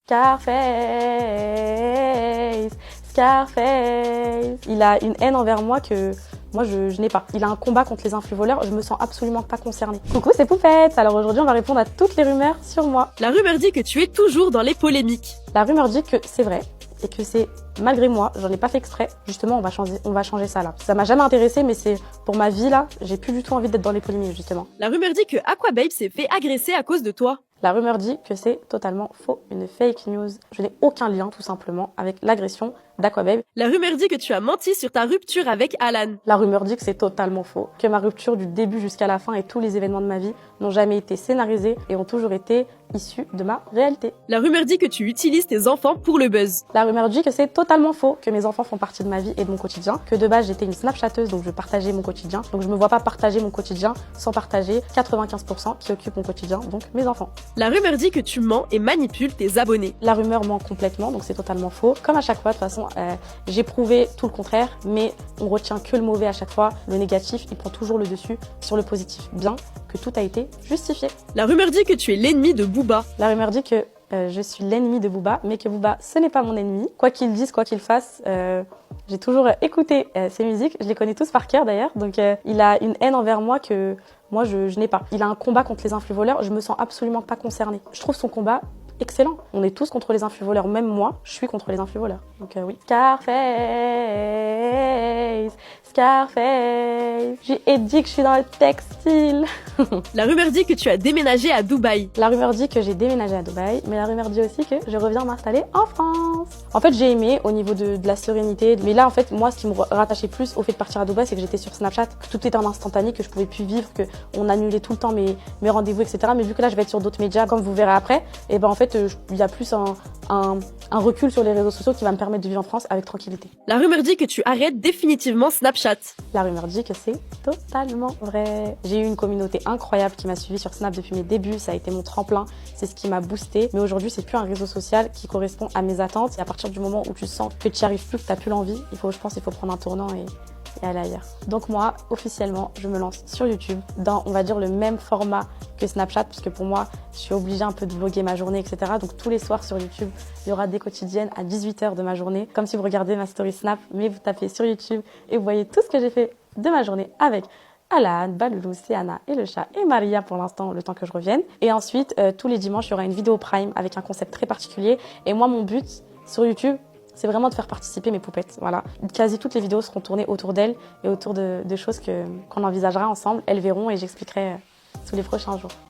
Scarface, Scarface. Il a une haine envers moi que moi je n'ai pas. Il a un combat contre les influx voleurs, je me sens absolument pas concernée. Coucou, c'est Poupette. Alors aujourd'hui on va répondre à toutes les rumeurs sur moi. La rumeur dit que tu es toujours dans les polémiques. La rumeur dit que c'est vrai et que c'est malgré moi, j'en ai pas fait exprès. Justement, on va changer ça là. Ça m'a jamais intéressé, mais c'est pour ma vie là, j'ai plus du tout envie d'être dans les polémiques justement. La rumeur dit que Aquababe s'est fait agresser à cause de toi. La rumeur dit que c'est totalement faux, une fake news. Je n'ai aucun lien tout simplement avec l'agression d'Aquababe. La rumeur dit que tu as menti sur ta rupture avec Alan. La rumeur dit que c'est totalement faux, que ma rupture du début jusqu'à la fin et tous les événements de ma vie n'ont jamais été scénarisés et ont toujours été issus de ma réalité. La rumeur dit que tu utilises tes enfants pour le buzz. La rumeur dit que c'est totalement faux, que mes enfants font partie de ma vie et de mon quotidien, que de base j'étais une snapchatteuse donc je partageais mon quotidien, donc je me vois pas partager mon quotidien sans partager 95% qui occupent mon quotidien, donc mes enfants. La rumeur dit que tu mens et manipules tes abonnés. La rumeur ment complètement, donc c'est totalement faux. Comme à chaque fois, de toute façon, j'ai prouvé tout le contraire, mais on retient que le mauvais à chaque fois. Le négatif, il prend toujours le dessus sur le positif, bien que tout a été justifié. La rumeur dit que tu es l'ennemi de Booba. La rumeur dit que je suis l'ennemi de Booba, mais que Booba, ce n'est pas mon ennemi. Quoi qu'il dise, quoi qu'il fasse, j'ai toujours écouté ses musiques. Je les connais tous par cœur d'ailleurs, donc il a une haine envers moi que moi je n'ai pas. Il a un combat contre les influx voleurs, je me sens absolument pas concernée. Je trouve son combat excellent. On est tous contre les influx voleurs, même moi, je suis contre les influx voleurs. Donc oui. Scarface, Scarface. J'ai dit que je suis dans le textile. La rumeur dit que tu as déménagé à Dubaï. La rumeur dit que j'ai déménagé à Dubaï, mais la rumeur dit aussi que je reviens m'installer en France. En fait, j'ai aimé au niveau de la sérénité. Mais là, en fait, moi, ce qui me rattachait plus au fait de partir à Dubaï, c'est que j'étais sur Snapchat, que tout était en instantané, que je pouvais plus vivre, que on annulait tout le temps mes rendez-vous, etc. Mais vu que là, je vais être sur d'autres médias, comme vous verrez après, et ben en fait, il y a plus un recul sur les réseaux sociaux qui va me permettre de vivre en France avec tranquillité. La rumeur dit que tu arrêtes définitivement Snapchat. La rumeur dit que c'est totalement vrai. J'ai eu une communauté incroyable qui m'a suivi sur Snap depuis mes débuts, ça a été mon tremplin, c'est ce qui m'a boosté. Mais aujourd'hui, c'est plus un réseau social qui correspond à mes attentes. Et à partir du moment où tu sens que tu n'y arrives plus, que tu n'as plus l'envie, il faut prendre un tournant et aller ailleurs. Donc moi, officiellement, je me lance sur YouTube dans, on va dire, le même format que Snapchat, puisque pour moi, je suis obligée un peu de vlogger ma journée, etc. Donc tous les soirs sur YouTube, il y aura des quotidiennes à 18h de ma journée, comme si vous regardez ma story Snap, mais vous tapez sur YouTube et vous voyez tout ce que j'ai fait de ma journée avec Alan, Baloulou, Siana et le chat et Maria pour l'instant, le temps que je revienne. Et ensuite, tous les dimanches, il y aura une vidéo Prime avec un concept très particulier. Et moi, mon but sur YouTube, c'est vraiment de faire participer mes poupettes. Voilà. Quasi toutes les vidéos seront tournées autour d'elles et autour de choses qu'on envisagera ensemble. Elles verront et j'expliquerai sous les prochains jours.